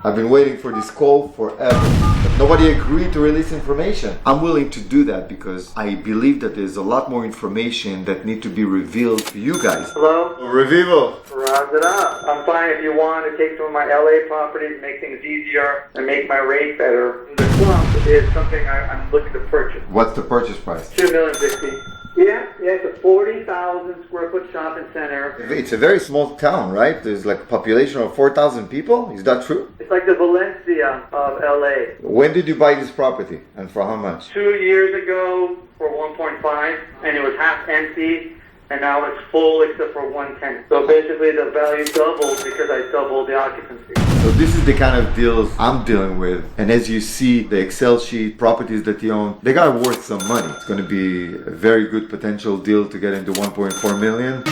I've been waiting for this call forever, but nobody agreed to release information. I'm willing to do that because I believe that there's a lot more information that need to be revealed to you guys. Hello? Revivo. Round it up. I'm fine if you want to take some of my LA properties, make things easier, and make my rate better. The clump is something I'm looking to purchase. What's the purchase price? $2,050,000. Yeah, it's a 40,000 square foot shopping center. It's a very small town, right? There's like a population of 4,000 people. Is that true? It's like the Valencia of LA. When did you buy this property and for how much? 2 years ago for 1.5, and it was half empty. And now it's full except for 110. So basically the value doubled because I doubled the occupancy. So this is the kind of deals I'm dealing with. And as you see, the Excel sheet, properties that you own, they got worth some money. It's going to be a very good potential deal to get into 1.4 million.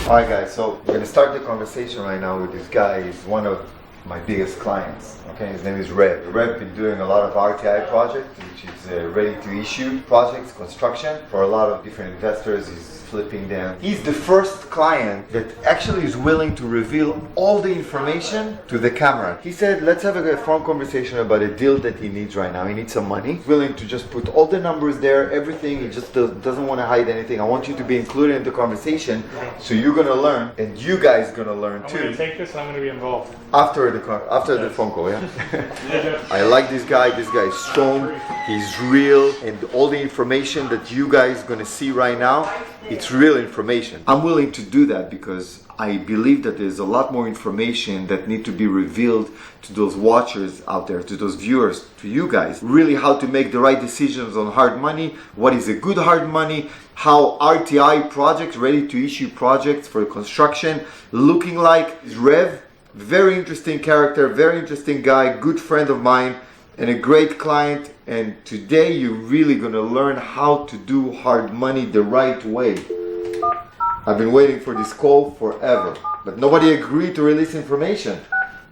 Alright guys, so we're going to start the conversation right now with this guy. He's one of my biggest clients. Okay, his name is Rev. Rev been doing a lot of RTI projects, which is ready to issue projects, construction for a lot of different investors. He's flipping them. He's the first client that actually is willing to reveal all the information to the camera. He said, let's have a phone conversation about a deal that he needs right now. He needs some money. He's willing to just put all the numbers there, everything. He just doesn't want to hide anything. I want you to be included in the conversation, so you're gonna learn, and you guys gonna learn too. I'm gonna take this and I'm gonna be involved. After the phone call, yeah? I like this guy. This guy is strong. He's real, and all the information that you guys gonna see right now, it's real information. I'm willing to do that because I believe that there's a lot more information that need to be revealed to those watchers out there, to those viewers, to you guys. Really how to make the right decisions on hard money, what is a good hard money, how RTI projects, ready to issue projects for construction, looking like. Rev, very interesting character, very interesting guy, good friend of mine, and a great client. And today you're really gonna learn how to do hard money the right way. I've been waiting for this call forever, but nobody agreed to release information.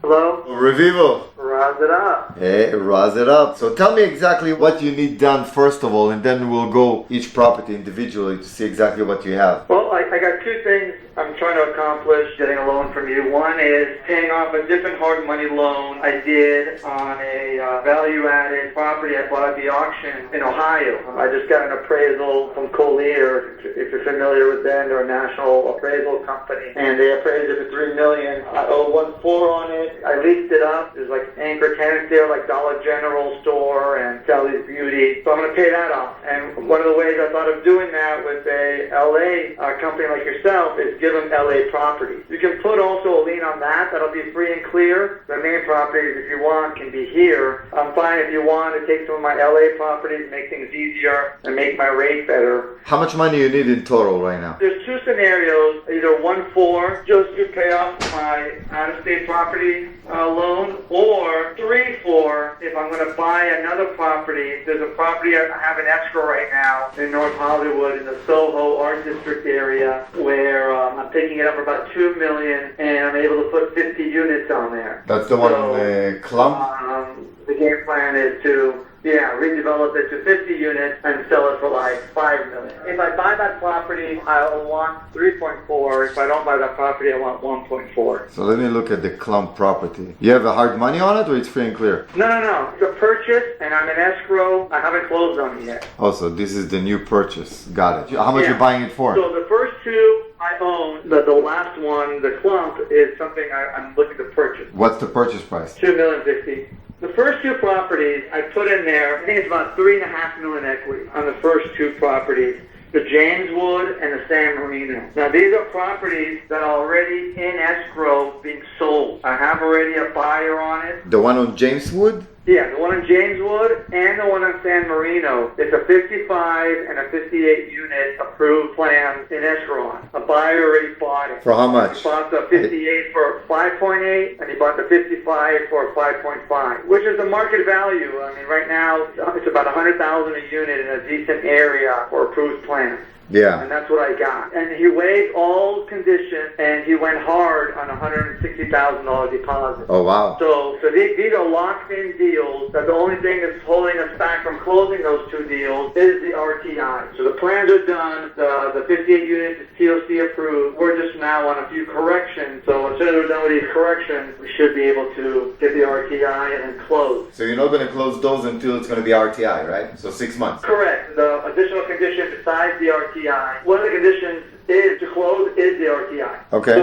Hello? Revivo. Round it up. Hey, razz it up. So tell me exactly what you need done first of all, and then we'll go each property individually to see exactly what you have. Well, I got two things I'm trying to accomplish getting a loan from you. One is paying off a different hard money loan I did on a value-added property I bought at the auction in Ohio. I just got an appraisal from Collier, if you're familiar with them. They're a national appraisal company, and they appraised it for $3 million. I owe 1.4 on it. I leased it up. There's like anchor tenants there, like Dollar General store and Sally's Beauty. So I'm going to pay that off. And one of the ways I thought of doing that with a LA company like yourself is give them LA property. You can put also a lien on that. That'll be free and clear. The main properties, if you want, can be here. I'm fine if you want to take some of my LA properties, make things easier, and make my rate better. How much money you need in total right now? There's two scenarios, either 1.4 just to pay off my out-of-state property loan, or 3.4 if I'm going to buy another property. There's a property I have in escrow right now in North Hollywood in the Soho Art District area where I'm picking it up for about $2 million, and I'm able to put 50 units on there. That's the one on the clump? The game plan is to redevelop it to 50 units and sell it for like $5 million. If I buy that property, I'll want 3.4. If I don't buy that property, I want 1.4. So let me look at the clump property. You have a hard money on it, or it's free and clear? No. It's a purchase, and I'm in escrow. I haven't closed on it yet. Also, this is the new purchase. Got it. How much you buying it for? So the first two I own. The last one, the clump, is something I'm looking to purchase. What's the purchase price? $2,050,000. The first two properties I put in there, I think it's about $3.5 million equity on the first two properties, the Jameswood and the San Marino. Now these are properties that are already in escrow being sold. I have already a buyer on it. The one on Jameswood? Yeah, the one in Jameswood and the one in San Marino. It's a 55 and a 58 unit approved plan in escrow on. A buyer already bought it. For how much? He bought the 58 for 5.8 and he bought the 55 for 5.5, which is the market value. I mean, right now it's about $100,000 a unit in a decent area for approved plans. Yeah. And that's what I got. And he waived all conditions, and he went hard on a $160,000 deposit. Oh, wow. So these are locked-in deals. That the only thing that's holding us back from closing those two deals is the RTI. So the plans are done. The 58 units is TOC approved. We're just now on a few corrections. So as soon as we're done with these corrections, we should be able to get the RTI and then close. So you're not going to close those until it's going to be RTI, right? So 6 months. Correct. The additional condition besides the RTI, one of the conditions is to close is the RTI. Okay.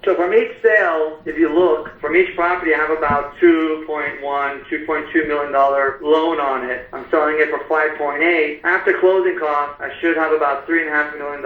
So from each sale, if you look, from each property, I have about $2.2 million loan on it. I'm selling it for 5.8. After closing costs, I should have about $3.5 million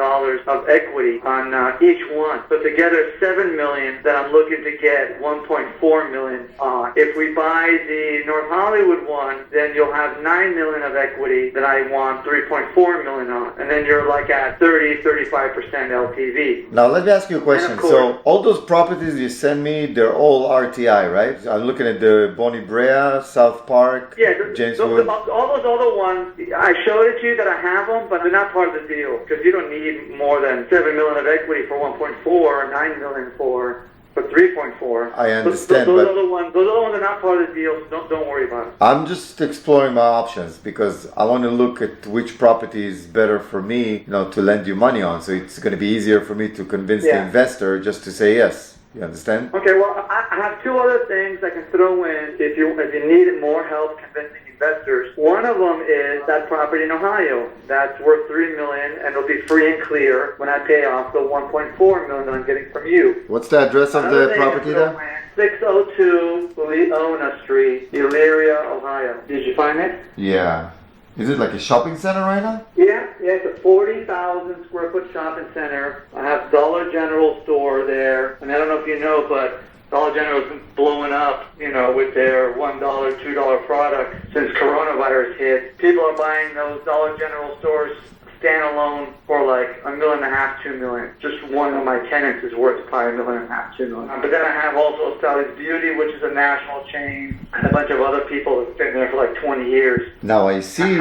of equity on each one. So together, $7 million that I'm looking to get $1.4 million on. If we buy the North Hollywood one, then you'll have $9 million of equity that I want $3.4 million on. And then you're like at 35% LTV. Now let me ask you a question. So all those properties you send me, they're all RTI, right? I'm looking at the Bonnie Brea, South Park, James Wood. All those other ones, I showed it to you that I have them, but they're not part of the deal because you don't need more than $7 million of equity for 1.4, $9 million for 3.4. I understand, those but other ones are not part of the deal, so don't worry about it. I'm just exploring my options because I want to look at which property is better for me, to lend you money on. So it's going to be easier for me to convince the investor just to say yes. You understand? Okay, well, I have two other things I can throw in if you need more help convincing investors. One of them is that property in Ohio. That's worth $3 million, and it'll be free and clear when I pay off the $1.4 million that I'm getting from you. What's the address of the property there? 602 Leona Street, Elyria, Ohio. Did you find it? Yeah. Is it like a shopping center right now? Yeah, it's a 40,000 square foot shopping center. I have Dollar General store there, and I don't know if you know, but Dollar General's been blowing up, with their $1, $2 products since coronavirus hit. People are buying those Dollar General stores standalone for like $1.5 million, $2 million. Just one of my tenants is worth probably $1.5 million, $2 million. But then I have also Sally's Beauty, which is a national chain, and a bunch of other people that've been there for like 20 years. Now I see,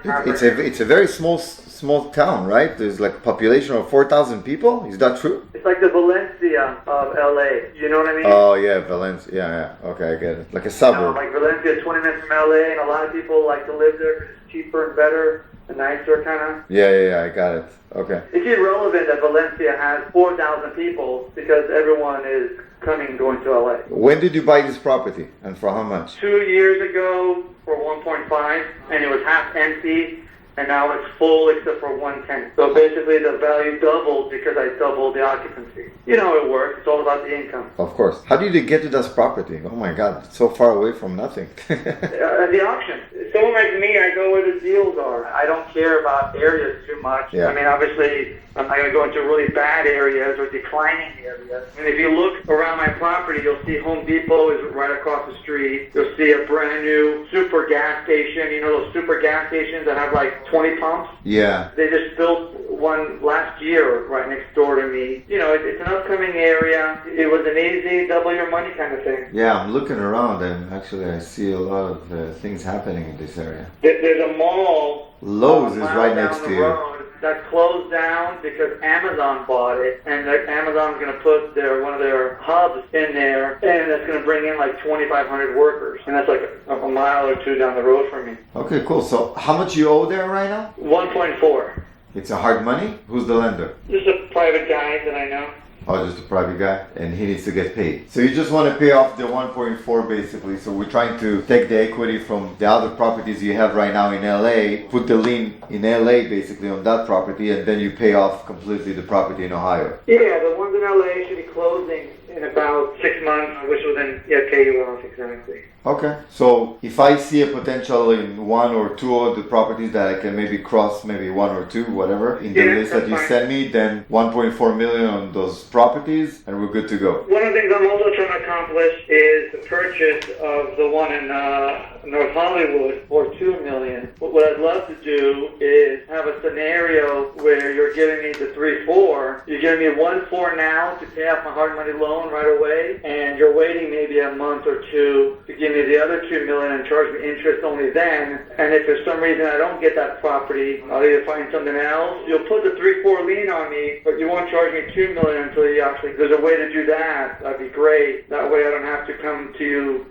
it's a very small town, right? There's like a population of 4,000 people. Is that true? It's like the Valencia of LA. You know what I mean? Oh yeah, Valencia. Yeah. Okay, I get it. Like a suburb. Like Valencia is 20 minutes from LA, and a lot of people like to live there because it's cheaper and better. Nicer kind of. Yeah, I got it. Okay. It's irrelevant that Valencia has 4,000 people because everyone is going to LA. When did you buy this property and for how much? 2 years ago for 1.5, and it was half empty, and now it's full except for 1 tenant. So basically the value doubled because I doubled the occupancy. You know how it works. It's all about the income. Of course. How did you get to this property? Oh my God, it's so far away from nothing. The auction. Someone like me, I go where the deals are. I don't care about areas too much. Yeah. I mean, obviously, I'm not going to go into really bad areas or declining areas. And if you look around my property, you'll see Home Depot is right across the street. You'll see a brand new super gas station. You know those super gas stations that have like 20 pumps? Yeah. They just built one last year right next door to me. It's an upcoming area. It was an easy double your money kind of thing. Yeah, I'm looking around and actually I see a lot of things happening in this area. There's a mall. Lowe's is right next to you. That closed down because Amazon bought it, and Amazon's going to put one of their hubs in there, and it's going to bring in like 2,500 workers, and that's like a mile or two down the road from me. Okay, cool. So how much you owe there right now? 1.4. It's a hard money? Who's the lender? Just a private guy that I know. Oh, just a private guy, and he needs to get paid. So you just want to pay off the 1.4 basically. So we're trying to take the equity from the other properties you have right now in LA, put the lien in LA basically on that property, and then you pay off completely the property in Ohio. Yeah, the ones in LA should be closing in about 6 months, which will then pay you off exactly. Okay, so if I see a potential in one or two of the properties that I can maybe cross, maybe one or two, whatever, in the list that you send me, then 1.4 million on those properties, and we're good to go. One of the things I'm also trying to accomplish is the purchase of the one in North Hollywood for $2 million. What I'd love to do is have a scenario where you're were giving me the 3-4, you're giving me 1-4 now to pay off my hard money loan right away, and you're waiting maybe a month or two to give me the other $2 million and charge me interest only then. And if for some reason I don't get that property, I'll either find something else. You'll put the 3-4 lien on me, but you won't charge me $2 million until you actually. There's a way to do that. That'd be great. That way I don't have to come to you,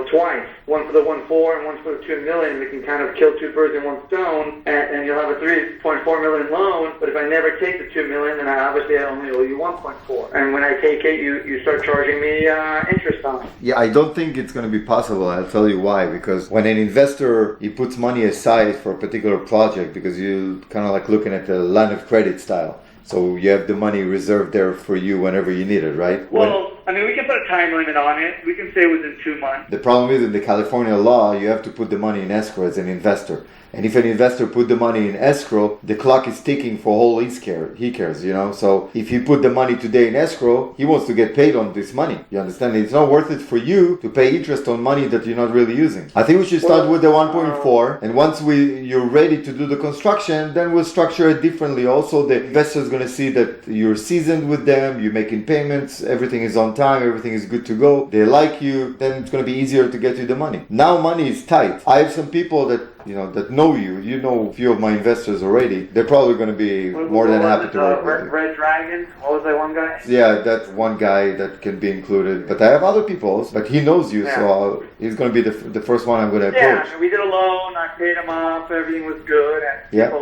twice. One for the 1-4 and one for the $2 million. We can kind of kill two birds in one stone, and you'll have a $3.4 million loan. But if I never take the $2 million, then I only owe you 1.4. And when I take it, you start charging me interest on it. Yeah, I don't think it's going to be possible. I'll tell you why. Because when an investor, he puts money aside for a particular project, because you kind of like looking at the line of credit style. So you have the money reserved there for you whenever you need it, right? Well, we can put a time limit on it. We can say within 2 months. The problem is in the California law, you have to put the money in escrow as an investor. And if an investor put the money in escrow, the clock is ticking for all he cares, So if he put the money today in escrow, he wants to get paid on this money. You understand? It's not worth it for you to pay interest on money that you're not really using. I think we should start with the 1.4, and once you're ready to do the construction, then we'll structure it differently. Also, the investor is going to see that you're seasoned with them, you're making payments, everything is on time, everything is good to go. They like you, then it's going to be easier to get you the money. Now money is tight. I have some people that know you. You know a few of my investors already. They're probably going to be more than happy to work with you. Red Dragon? What was that one guy? Yeah, that's one guy that can be included. But I have other people, but he knows you, so he's going to be the first one I'm going to approach. Yeah, we did a loan, I paid him off, everything was good, and people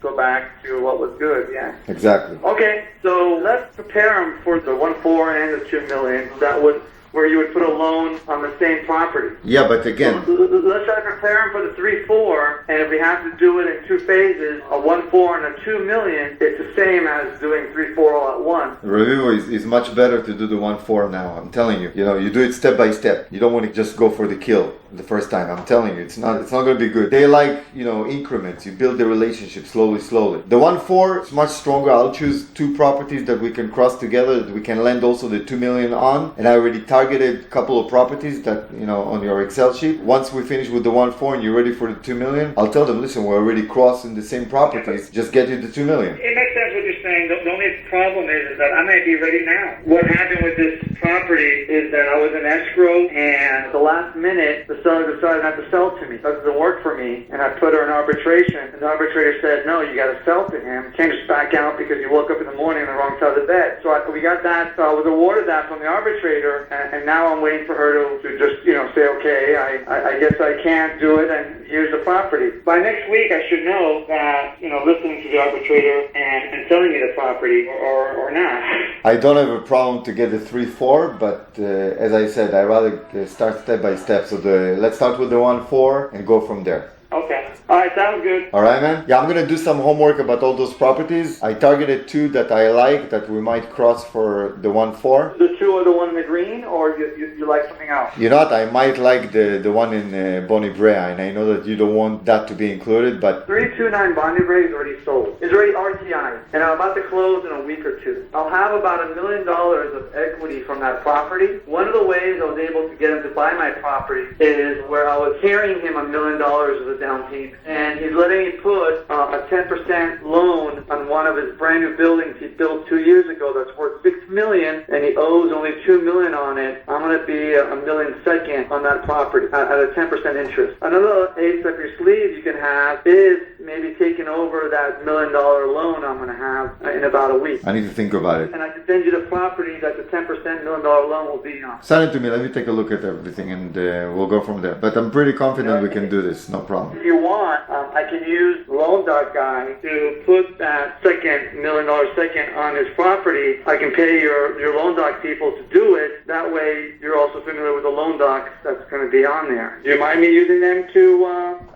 go back to what was good, Exactly. Okay, so let's prepare him for the 1.4 and the $2 million. That would where you would put a loan on the same property. Yeah, but again, let's try to prepare them for the 3-4, and if we have to do it in two phases, a 1.4 and a 2 million, it's the same as doing 3-4 all at once. Review is much better to do the 1.4 now. I'm telling you. You do it step by step. You don't want to just go for the kill the first time. I'm telling you, it's not going to be good. They like, increments. You build the relationship slowly. The 1.4 is much stronger. I'll choose two properties that we can cross together, that we can lend also the 2 million on, and I already targeted a couple of properties that, on your Excel sheet. Once we finish with the 1.4 and you're ready for the 2 million, I'll tell them, listen, we're already crossing the same properties. Just get you the 2 million. It makes sense what you're saying. The only problem is that I might be ready now. What happened with this property is that I was in escrow, and at the last minute, the seller decided not to sell to me. That doesn't work for me, and I put her in arbitration, and the arbitrator said, no, you got to sell to him. You can't just back out because you woke up in the morning on the wrong side of the bed. So we got that. So I was awarded that from the arbitrator, and now I'm waiting for her to just, say, okay, I guess I can't do it, and here's the property. By next week, I should know that, listening to the arbitrator and selling me the property or not. I don't have a problem to get the 3-4, but as I said, I'd rather start step by step. So let's start with the 1.4 and go from there. Okay. All right, sounds good. All right, man. Yeah, I'm going to do some homework about all those properties. I targeted two that I like that we might cross for the 1.4. The two are the one in the green, or you like something else? You know what? I might like the one in Bonnie Brea, and I know that you don't want that to be included, but 329 Bonnie Brea is already sold. It's already RTI, and I'm about to close in a week or two. I'll have about $1 million of equity from that property. One of the ways I was able to get him to buy my property is where I was carrying him $1 million as a down payment. And he's letting me put a 10% loan on one of his brand new buildings he built 2 years ago that's worth $6 million, and he owes only $2 million on it. I'm going to be $1 million second on that property at a 10% interest. Another ace up your sleeve you can have is maybe taking over that $1 million loan I'm going to have in about a week. I need to think about it. And I can send you the property that the 10% $1 million loan will be on. Send it to me. Let me take a look at everything, and we'll go from there. But I'm pretty confident we can do this. No problem. If you want, I can use the loan doc guy to put that $1 million second on his property. I can pay your loan doc people to do it. That way, you're also familiar with the loan docs that's going to be on there. Do you mind me using them to?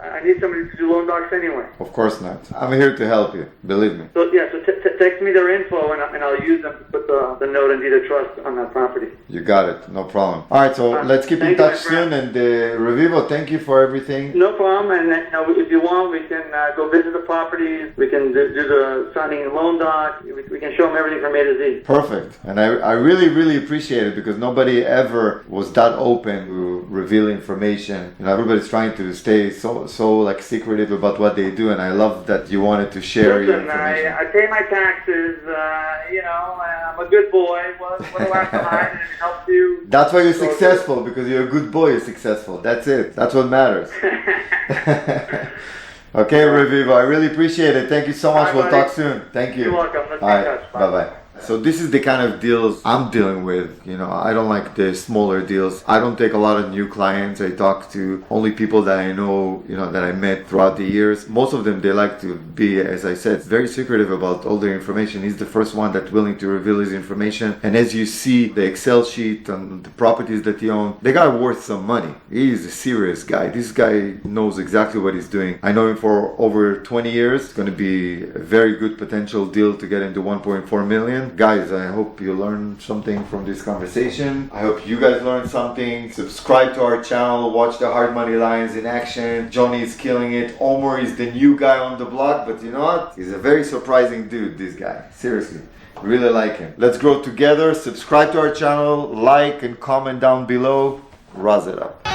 I need somebody to do loan docs anyway. Of course not. I'm here to help you. Believe me. So text me their info, and I'll use them to put the note and deed of trust on that property. You got it. No problem. All right, so let's keep in touch soon. And Revivo, thank you for everything. No problem. And if you want, we can go visit the properties. We can do the signing and loan doc. We can show them everything from A to Z. Perfect. And I really, really appreciate it, because nobody ever was that open to reveal information. Everybody's trying to stay so like secretive about what they do. you, and I love that you wanted to share your Listen, information. I pay my taxes, you know, I'm a good boy. What do I have to hide? And it helps you. That's why you're successful, because you're a good boy, you're successful. That's it. That's what matters. Okay, Revivo, I really appreciate it. Thank you so much. Bye, We'll buddy. talk soon. Thank you. You're welcome. Let's All be in right. touch. Bye. Bye-bye. So this is the kind of deals I'm dealing with. You know, I don't like the smaller deals. I don't take a lot of new clients. I talk to only people that I know, you know, that I met throughout the years. Most of them, they like to be, as I said, very secretive about all their information. He's the first one that's willing to reveal his information. And as you see, the Excel sheet and the properties that he owns, they got worth some money. He's a serious guy. This guy knows exactly what he's doing. I know him for over 20 years. It's going to be a very good potential deal to get into 1.4 million. Guys, I hope you learned something from this conversation. I hope you guys learned something. Subscribe to our channel. Watch the Hard Money Lions in action. Johnny is killing it. Omar is the new guy on the block, but you know what? He's a very surprising dude, this guy. Seriously. Really like him. Let's grow together. Subscribe to our channel. Like and comment down below. Razz it up.